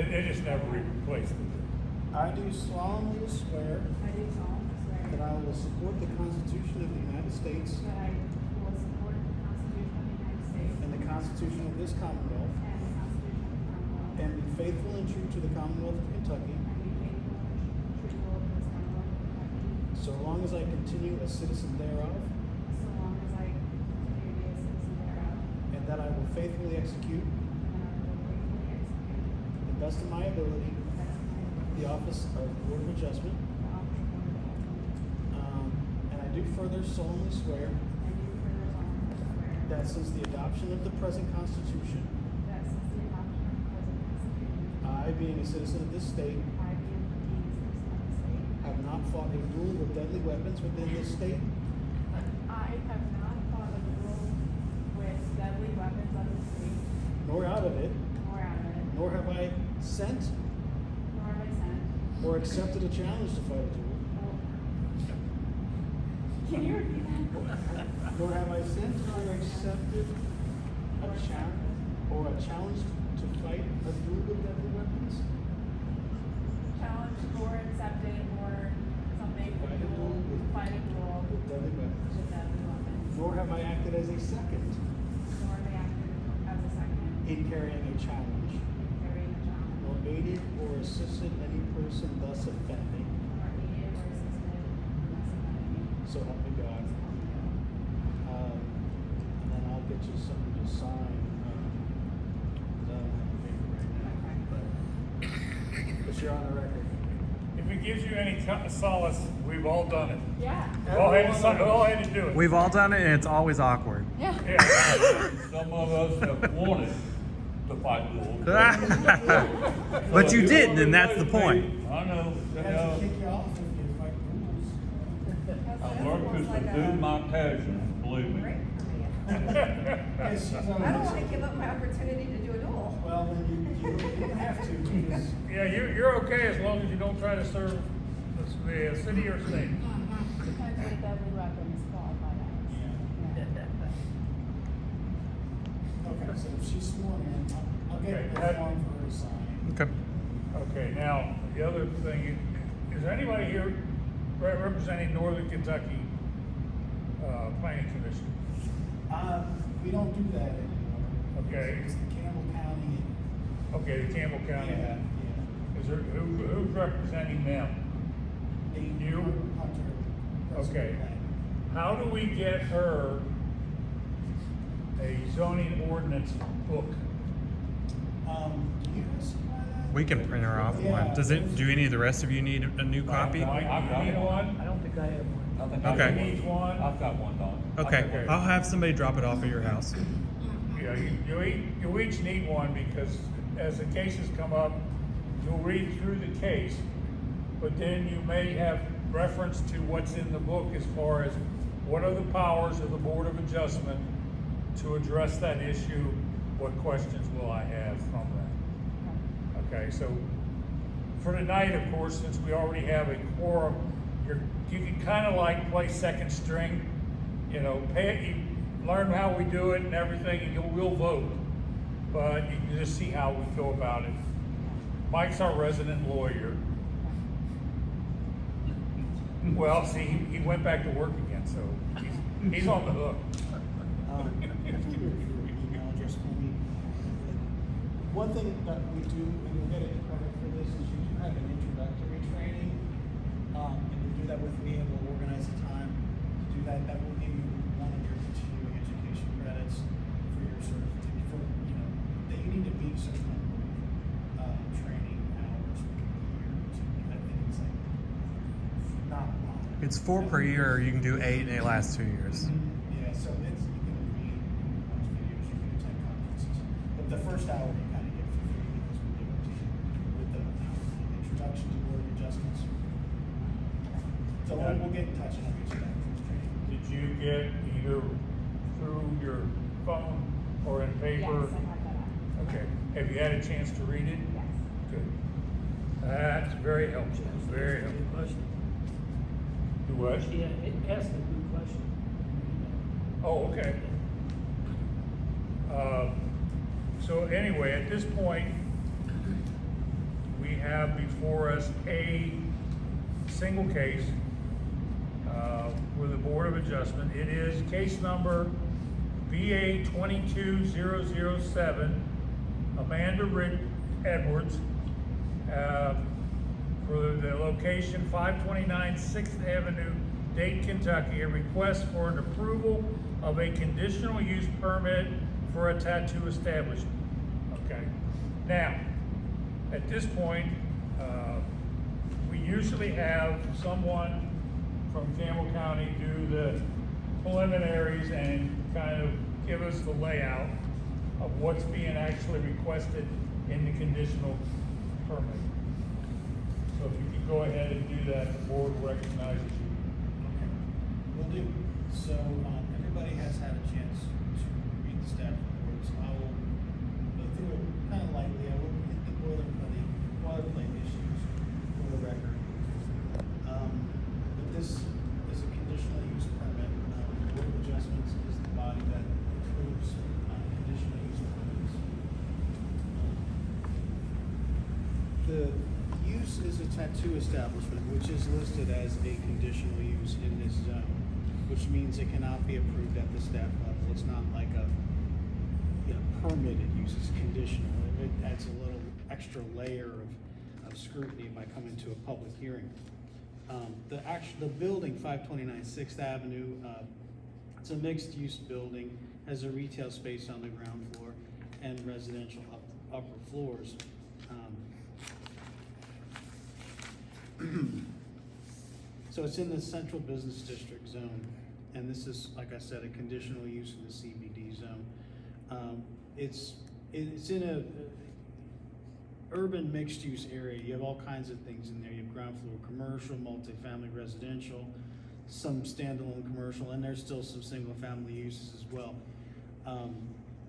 They just never replaced it. I do solemnly swear I do solemnly swear that I will support the Constitution of the United States that I will support the Constitution of the United States and the Constitution of this Commonwealth, and the Constitution of the Commonwealth, and be faithful and true to the Commonwealth of Kentucky, and be faithful and true to this Commonwealth of Kentucky, so long as I continue a citizen thereof, so long as I continue to be a citizen thereof, and that I will faithfully execute, and that I will faithfully execute to the best of my ability, to the best of my ability the office of Board of Adjustment. the office of Board of Adjustment. And I do further solemnly swear I do further solemnly swear that since the adoption of the present Constitution, that since the adoption of the present Constitution, I, being a citizen of this state, I, being a citizen of the state, have not fought a duel with deadly weapons within this state, I have not fought a duel with deadly weapons of the state, nor out of it, nor out of it, nor have I sent nor have I sent. or accepted a challenge to fight a duel, Can you repeat that? nor have I sent or accepted a challenge to fight a duel with deadly weapons, Challenge or accepted or something, Fight a duel with- fight a duel with deadly weapons, with deadly weapons, nor have I acted as a second nor have I acted as a second in carrying a challenge, in carrying a challenge, nor aided or assisted any person thus offending, nor aided or assisted thus offending. so help me God. And then I'll get you something to sign. 'Cause I don't have the paper right now, but you're on the record. If it gives you any solace, we've all done it. Yeah. We all had to do it. We've all done it, and it's always awkward. Yeah. Yeah. Some of us have wanted to fight duels. But you didn't, and that's the point. I know. They have to kick you off if you fight rules. I work to subdue my passions, believe me. Great for me. Yes, she's on I don't this. want to give up my opportunity to do a duel. Well, then you don't have to, because Yeah, you're okay as long as you don't try to serve the city or state. Depends what deadly weapons qualify as. okay, so if she's sworn in, I'll Okay, get the that- form for her to sign. Okay. Okay, now, the other thing, is there anybody here representing Northern Kentucky Planning Commission? We don't do that anymore. Okay. It's the Campbell County. Okay, the Campbell County. Yeah. Is there, who's representing them? You? Hunter. Okay. How do we get her a zoning ordinance book? Do you guys supply that? We can print her off one. Does it? Do any of the rest of you need a new copy? Mike, you need one? I don't think I have one. I think Okay. He needs one? I've got one, Don. Okay, I'll have somebody drop it off at your house. Yeah, you each need one, because as the cases come up, you'll read through the case, but then you may have reference to what's in the book as far as what are the powers of the Board of Adjustment to address that issue, what questions will I have from that? Okay, so for tonight, of course, since we already have a quorum, you can kind of like play second string, you know, learn how we do it and everything, and we'll vote. But you can just see how we go about it. Mike's our resident lawyer. Well, see, he went back to work again, so he's on the hook. Give your email address for me. One thing that we do, and you'll get any credit for this, is you do have an introductory training. And you do that with me, and we'll organize a time to do that. That will give you one of your continuing education credits for your certificate, for, that you need to meet a certain number of training hours per year. I think it's like, not a lot. It's 4 per year, or you can do 8 and it lasts 2 years. Yeah, so it's, you can read, watch videos, you can attend conferences. But the first hour you kind of get for free because we give it to you with the introduction to board adjustments. So we'll get in touch and I'll get you that first training. Did you get either through your phone or in paper? Yes, I have that. Okay, have you had a chance to read it? Yes. Good. That's very helpful, very helpful. Good question. Do what? She asked a good question. Oh, okay. So anyway, at this point, have before us a single case with the Board of Adjustment. It is case number BA 22007, Amanda Rick Edwards, for the location 529 6th Avenue, Dayton, Kentucky, a request for an approval of a conditional use permit for a tattoo establishment. Okay. Now, at this point, we usually have someone from Campbell County do the preliminaries and kind of give us the layout of what's being actually requested in the conditional permit. So if you could go ahead and do that, the board recognizes you. Will do. So, everybody has had a chance to read the staff reports. I will go through it kind of lightly. I will hit the boilerplate issues for the record. But this is a conditional use permit. Board of Adjustments is the body that approves conditional use permits. The use is a tattoo establishment, which is listed as a conditional use in this zone, which means it cannot be approved at the staff level. It's not like a permitted use, it's conditional. It adds a little extra layer of scrutiny by coming to a public hearing. The building, 529 6th Avenue, it's a mixed-use building, has a retail space on the ground floor and residential upper floors. So it's in the central business district zone, and this is, like I said, a conditional use in the CBD zone. It's in a urban mixed-use area. You have all kinds of things in there. You have ground floor commercial, multifamily residential, some standalone commercial, and there's still some single-family uses as well.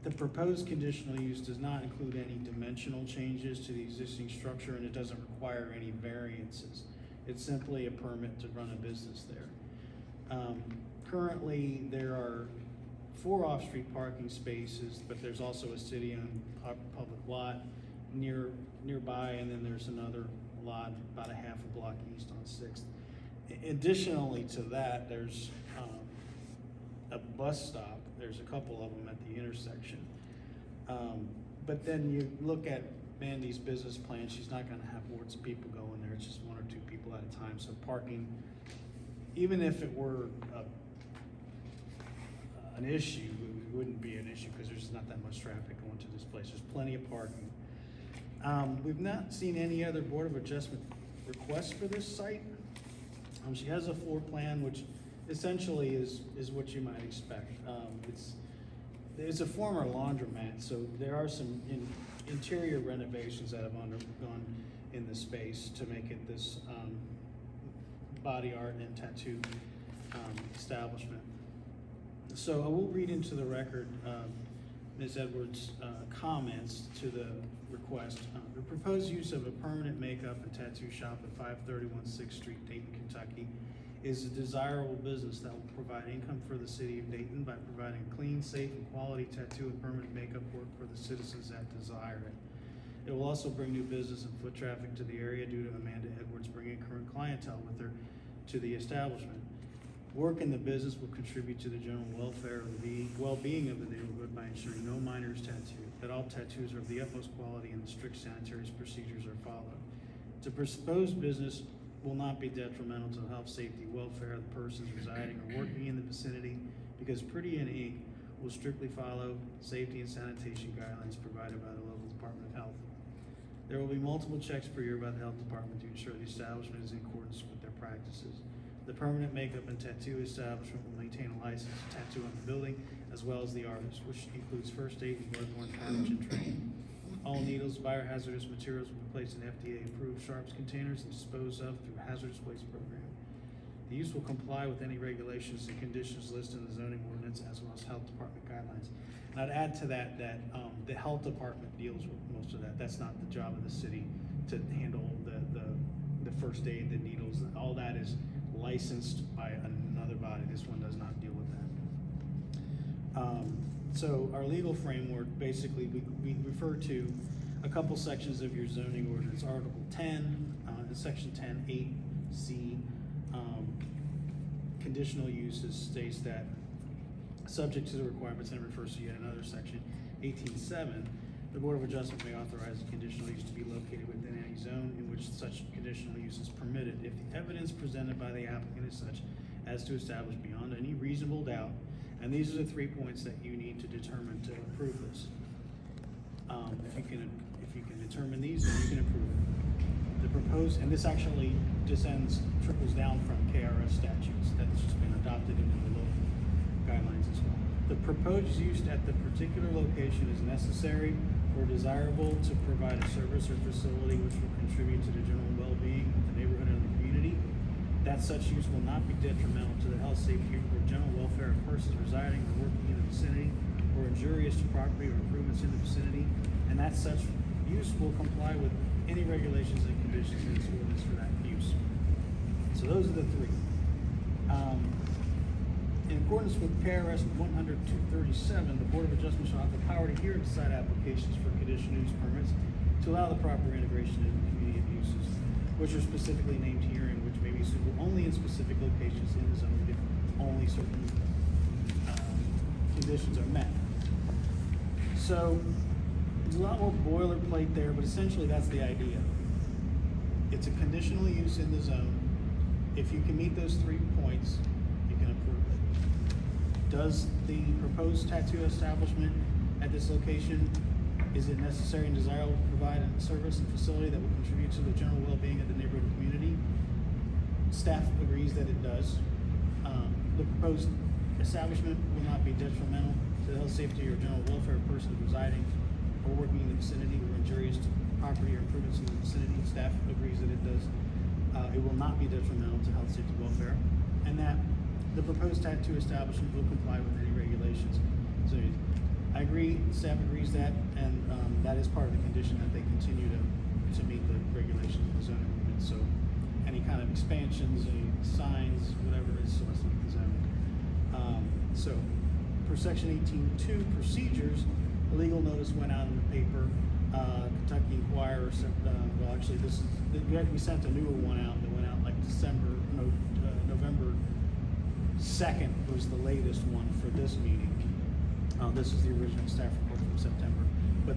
The proposed conditional use does not include any dimensional changes to the existing structure, and it doesn't require any variances. It's simply a permit to run a business there. Currently, there are 4 off-street parking spaces, but there's also a city-owned public lot nearby, and then there's another lot about a half a block east on 6th. Additionally to that, there's a bus stop. There's a couple of them at the intersection. But then you look at Mandy's business plan, she's not gonna have hordes of people going there. It's just 1 or 2 people at a time. So parking, even if it were an issue, it wouldn't be an issue because there's not that much traffic going to this place. There's plenty of parking. We've not seen any other Board of Adjustment requests for this site. She has a floor plan, which essentially is what you might expect. It's a former laundromat, so there are some interior renovations that have undergone in the space to make it this body art and tattoo establishment. So I will read into the record Ms. Edwards' comments to the request. The proposed use of a permanent makeup and tattoo shop at 531 6th Street, Dayton, Kentucky is a desirable business that will provide income for the city of Dayton by providing clean, safe, and quality tattoo and permanent makeup work for the citizens that desire it. It will also bring new business and foot traffic to the area due to Amanda Edwards bringing current clientele with her to the establishment. Work in the business will contribute to the general welfare of the well-being of the neighborhood by ensuring no minors tattoo, that all tattoos are of the utmost quality and the strict sanitary procedures are followed. The proposed business will not be detrimental to the health, safety, welfare of the persons residing or working in the vicinity because Pretty and Inc. will strictly follow safety and sanitation guidelines provided by the local Department of Health. There will be multiple checks per year by the Health Department to ensure the establishment is in accordance with their practices. The permanent makeup and tattoo establishment will maintain a license to tattoo on the building as well as the artist, which includes first aid and bloodborne pathogen training. All needles, biohazardous materials will be placed in FDA-approved sharps containers and disposed of through hazardous waste program. The use will comply with any regulations and conditions listed in the zoning ordinance as well as health department guidelines. And I'd add to that the health department deals with most of that. That's not the job of the city to handle the first aid, the needles. All that is licensed by another body. This one does not deal with that. So our legal framework, basically, we refer to a couple sections of your zoning ordinance, Article 10, Section 10(8)(c), conditional uses states that subject to the requirements, and it refers to yet another section, 18(7), the Board of Adjustment may authorize a conditional use to be located within any zone in which such conditional use is permitted if the evidence presented by the applicant is such as to establish beyond any reasonable doubt, and these are the 3 points that you need to determine to approve this. If you can determine these, then you can approve it. The proposed, and this actually trickles down from KRS statutes that's just been adopted into the local guidelines as well. The proposed use at the particular location is necessary or desirable to provide a service or facility which will contribute to the general well-being of the neighborhood and the community. That such use will not be detrimental to the health, safety, or general welfare of persons residing or working in the vicinity, or injurious to property or improvements in the vicinity, and that such use will comply with any regulations and conditions in this ordinance for that use. So those are the 3. In accordance with KRS 100-237, the Board of Adjustment shall have the power to hear and decide applications for conditional use permits to allow the proper integration into the community of uses, which are specifically named herein, which may be suitable only in specific locations in the zone if only certain conditions are met. So there's a lot more boilerplate there, but essentially that's the idea. It's a conditional use in the zone. If you can meet those 3 points, you can approve it. Does the proposed tattoo establishment at this location, is it necessary and desirable to provide a service and facility that will contribute to the general well-being of the neighborhood and community? Staff agrees that it does. The proposed establishment will not be detrimental to the health, safety, or general welfare of persons residing or working in the vicinity or injurious to property or improvements in the vicinity. Staff agrees that it does. It will not be detrimental to health, safety, welfare, and that the proposed tattoo establishment will comply with any regulations. So I agree, staff agrees that, and that is part of the condition that they continue to meet the regulations of the zoning ordinance. So any kind of expansions, any signs, whatever it is, so as to meet the zoning. So for section 18.2 procedures, a legal notice went out in the paper. Kentucky Inquirer sent, well, actually, we sent a newer one out that went out like November 2nd was the latest one for this meeting. This is the original staff report from September, but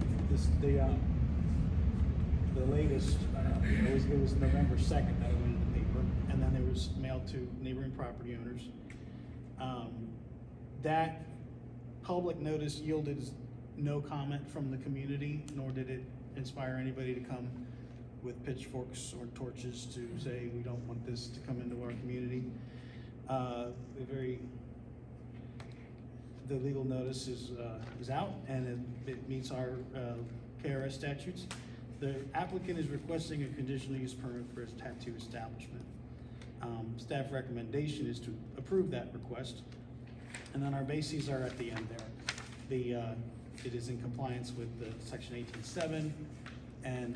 the latest, it was November 2nd that it went in the paper, and then it was mailed to neighboring property owners. That public notice yielded no comment from the community, nor did it inspire anybody to come with pitchforks or torches to say we don't want this to come into our community. The legal notice is out, and it meets our KRS statutes. The applicant is requesting a conditional use permit for his tattoo establishment. Staff recommendation is to approve that request, and then our bases are at the end there. It is in compliance with the section 18.7, and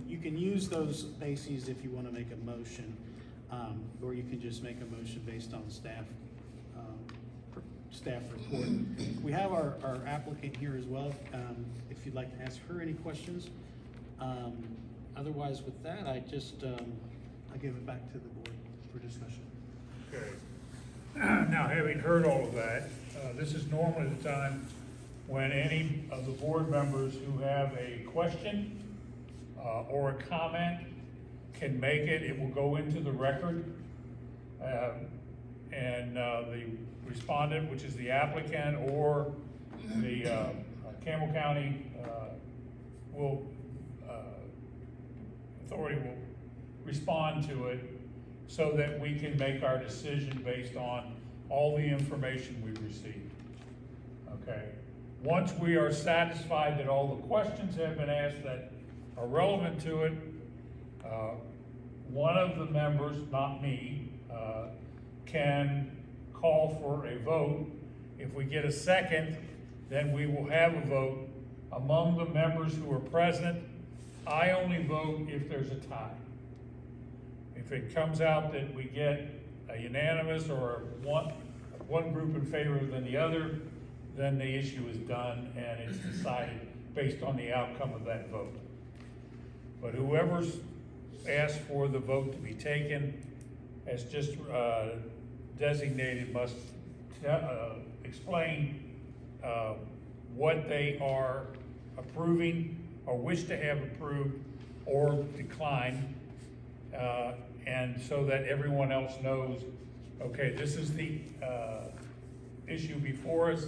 you can use those bases if you want to make a motion, or you can just make a motion based on staff report. We have our applicant here as well, if you'd like to ask her any questions. Otherwise, with that, I give it back to the board for discussion. Okay. Now, having heard all of that, this is normally the time when any of the board members who have a question or a comment can make it. It will go into the record. And the respondent, which is the applicant or the Campbell County authority will respond to it so that we can make our decision based on all the information we received. Okay. Once we are satisfied that all the questions have been asked that are relevant to it, one of the members, not me, can call for a vote. If we get a second, then we will have a vote. Among the members who are present, I only vote if there's a tie. If it comes out that we get a unanimous or one group in favor than the other, then the issue is done and it's decided based on the outcome of that vote. But whoever's asked for the vote to be taken, as just designated, must explain what they are approving or wish to have approved or declined, and so that everyone else knows, okay, this is the issue before us,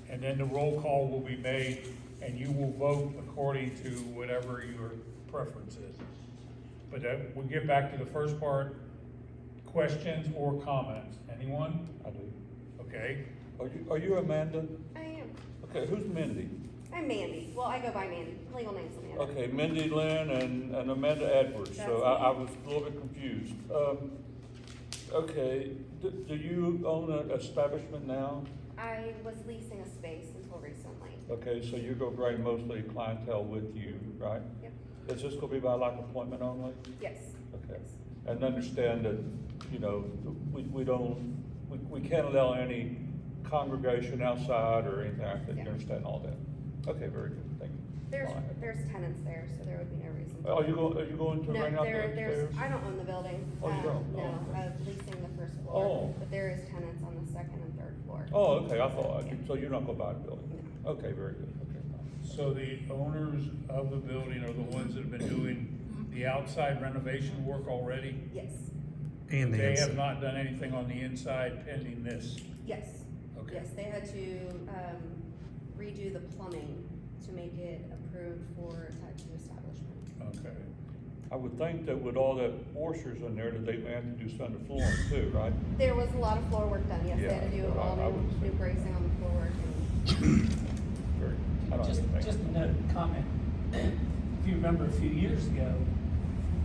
and then the roll call will be made, and you will vote according to whatever your preference is. But we'll get back to the first part, questions or comments. Anyone? I do. Okay, Are you Amanda? I am. Okay, who's Mindy? I'm Mandy. Well, I go by Mandy. Legal name's Amanda. Okay, Mindy Lynn and Amanda Edwards, so That's I me. was a little bit confused. Okay, do you own an establishment now? I was leasing a space until recently. Okay, so you go bring mostly clientele with you, right? Yep. Is this gonna be by like appointment only? Yes. Okay, Yes. and understand that, you know, we can't allow any congregation outside or anything like that, you Yeah. understand all that? Okay, very good, thank you. There's, All right. there's tenants there, so there would be no reason. Are you going to No, rent out the there's, upstairs? I don't own the building. Oh, you don't? No, Oh, okay. I'm leasing the first Oh. floor, but there is tenants on the second and third floor. Oh, okay, I thought, Yeah. so you're not gonna buy the building? Okay, very good, okay. fine. so the owners of the building are the ones that have been doing the outside renovation work already? Yes, And the They have inside. not done anything on the inside pending this? yes. Okay. Yes, they had to, redo the plumbing to make it approved for type 2 establishment. Okay. I would think that with all that washers in there, that they may have to do some of the flooring too, right? There was a lot of floor work done, yes, they had to Yeah, do so all I would new say- bracing on the floor work and, Very, I don't Just, think. just another comment. If you remember a few years ago,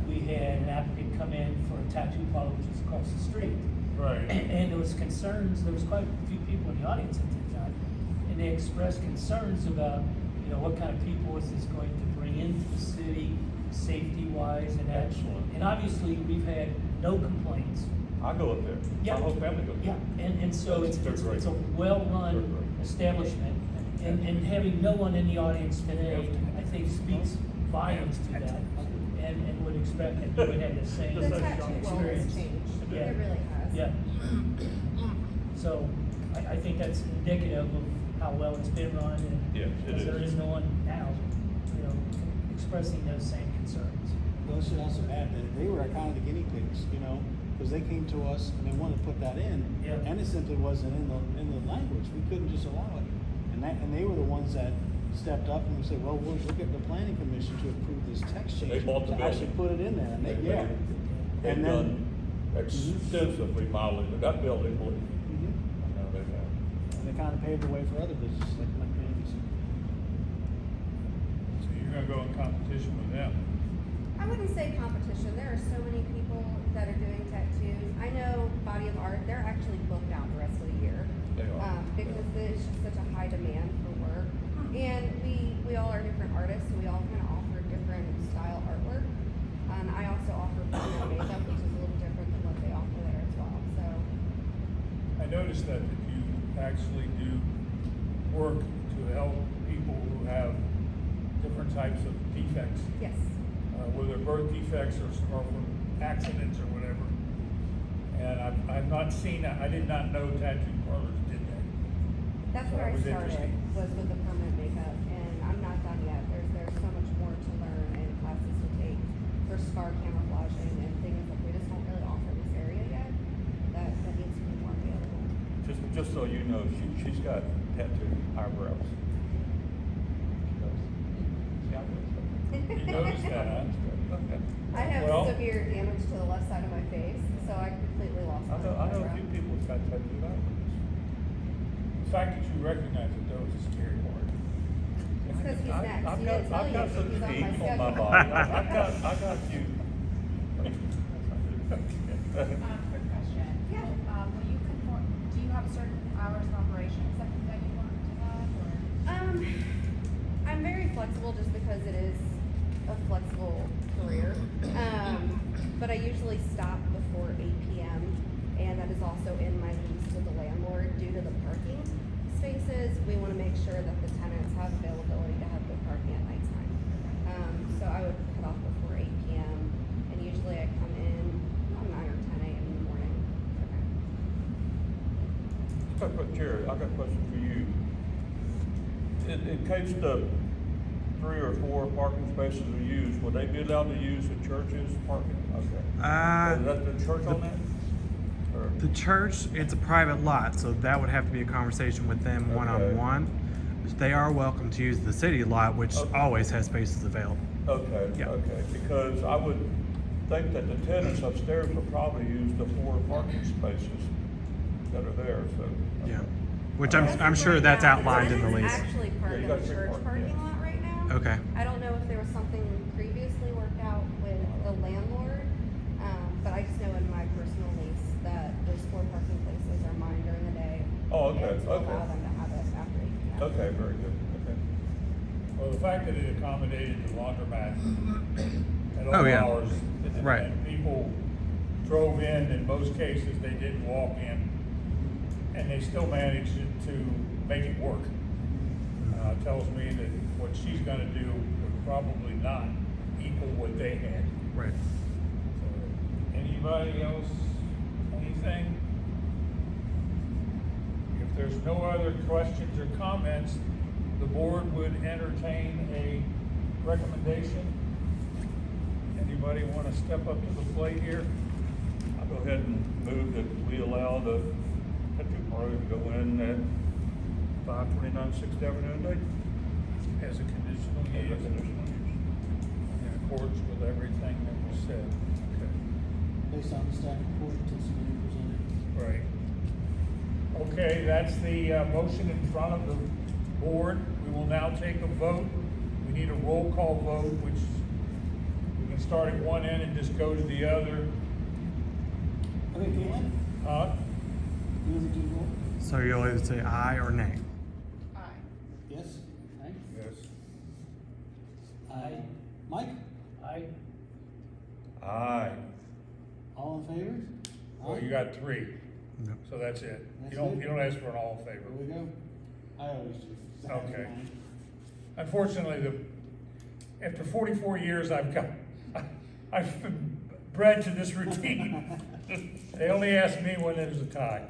we had an applicant come in for a tattoo parlor which was across the street. Right. And there was concerns, there was quite a few people in the audience at that time, and they expressed concerns about, you know, what kind of people is this going to bring into the city, safety-wise and that. Excellent. And obviously, we've had no complaints. I go up there, Yeah. my whole family goes. Yeah, and so it's, They're it's great. it's a They're well-run great. establishment. And having no one in the audience today, I think speaks volumes to that. And would expect that you would have the same the tattoo world has experience. changed, Yeah. it really has. Yeah. So I think that's indicative of how well it's been run and Yes, it because there is. is no one now, you know, expressing those same concerns. Well, I should also add that they were kind of the guinea pigs, you know, because they came to us and they wanted to put that in, Yeah. and it simply wasn't in the language. We couldn't just allow it, and they were the ones that stepped up and said, well, we'll get the planning commission to approve this text change. They bought the to actually building. put it in there, and They've and then. done extensive remodeling of that building, believe me. Mhm. I know they have. And they kind of paved the way for other businesses like Mandy's. So you're gonna go in competition with them? I wouldn't say competition, there are so many people that are doing tattoos. I know Body of Art, they're actually booked out the rest of the year. They are. Because there's just such a high demand for work. And we all are different artists, so we all kind of offer different style artwork. And I also offer permanent makeup, which is a little different than what they offer there as well, so. I noticed that you actually do work to help people who have different types of defects, Yes, whether birth defects or from accidents or whatever. And I've not seen, I did not know tattoo parlors did that. that's So where it I was started, interesting. was with the permanent makeup, and I'm not done yet. There's so much more to learn and classes to take for scar camouflaging and things that we just don't really offer in this area yet, that needs to be more available. Just so you know, she's got tattooed eyebrows. She does. See, I You noticed that, huh? Okay. I have Well- severe damage to the left side of my face, so I completely lost my I know a eyebrow. few people who've got tattooed eyebrows. The fact that you recognize it though is a scary part. It's 'cause he's next. I've He got, didn't tell I've got you some he's on my ink on my schedule. body. I've got a few. Quick question. Yeah. Will you conform, do you have certain hours of operation that you want to have, or? I'm very flexible just because it is a flexible career. But I usually stop before 8 p.m. and that is also in my lease with the landlord due to the parking spaces, we wanna make sure that the tenants have availability to have good parking at nighttime. So I would cut off before 8 PM, and usually I come in around 9 or 10 AM in the morning. Jerry, I got a question for you. In case the 3 or 4 parking spaces are used, would they be allowed to use the church's parking? Okay. Is that the church on that? Or- The church, it's a private lot, so that would have to be a conversation with them Okay. one-on-one. They are welcome to use the city lot, which Okay. always has spaces available. Okay, Yeah. okay, because I would think that the tenants upstairs will probably use the 4 parking spaces that are there, so. Yeah, which I'm sure that's outlined in the lease. Actually park Yeah, you in got the free church parking, parking yeah. lot right now. Okay. I don't know if there was something previously worked out with the landlord, but I just know in my personal lease that those 4 parking places are mine during the day. Oh, okay, And to okay. allow them to have it after 8 PM. Okay, very good, okay. Well, the fact that it accommodated the laundromat at all Oh, yeah. hours. Right. And people drove in most cases, they didn't walk in, and they still managed to make it work. Tells me that what she's gonna do would probably not equal what they had. Right. So, anybody else, anything? If there's no other questions or comments, the board would entertain a recommendation. Anybody wanna step up to the plate here? I'll go ahead and move that we allow the Country Party to go in at 529 Sixth Avenue and Dayton. As a conditional As a use, conditional use. in accordance with everything that was said. Based on the staff report that's been presented. Right. Okay, that's the motion in front of the board. We will now take a vote. We need a roll call vote, which we can start at one end and just go to the other. Okay, Caitlin, you want to do roll? So you'll either say aye or nay. Yes? Aye. Yes. Aye. Mike? Aye. Aye. All in favor? Well, Aye. you got 3, Yep. so that's it. That's You don't, it? you don't ask for an all in There favor. we go. I always do. Okay. Unfortunately, after 44 years, I've been bred to this routine. They only ask me when there's a tie.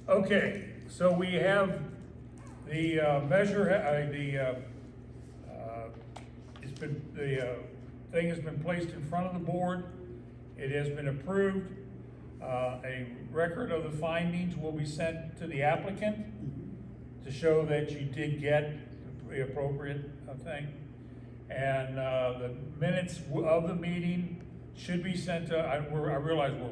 Okay, so we have the thing has been placed in front of the board. It has been approved. A record of the findings will be sent to the applicant to show that you did get the appropriate thing. And the minutes of the meeting should be sent to, I realize we're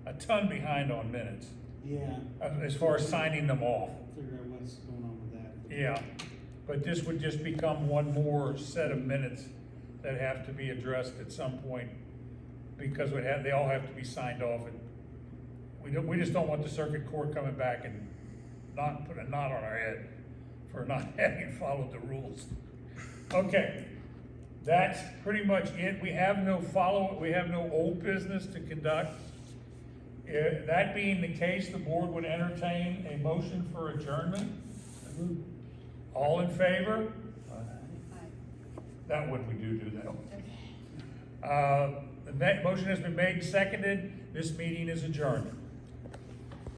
a ton behind on minutes, Yeah. as far as signing them off. Figure out what's going on with that. Yeah, but this would just become one more set of minutes that have to be addressed at some point, because they all have to be signed off, and we just don't want the circuit court coming back and not put a knot on our head for not having followed the rules. Okay, that's pretty much it. We have no old business to conduct. That being the case, the board would entertain a motion for adjournment. All in favor? That one we do that. The motion has been made and seconded. This meeting is adjourned.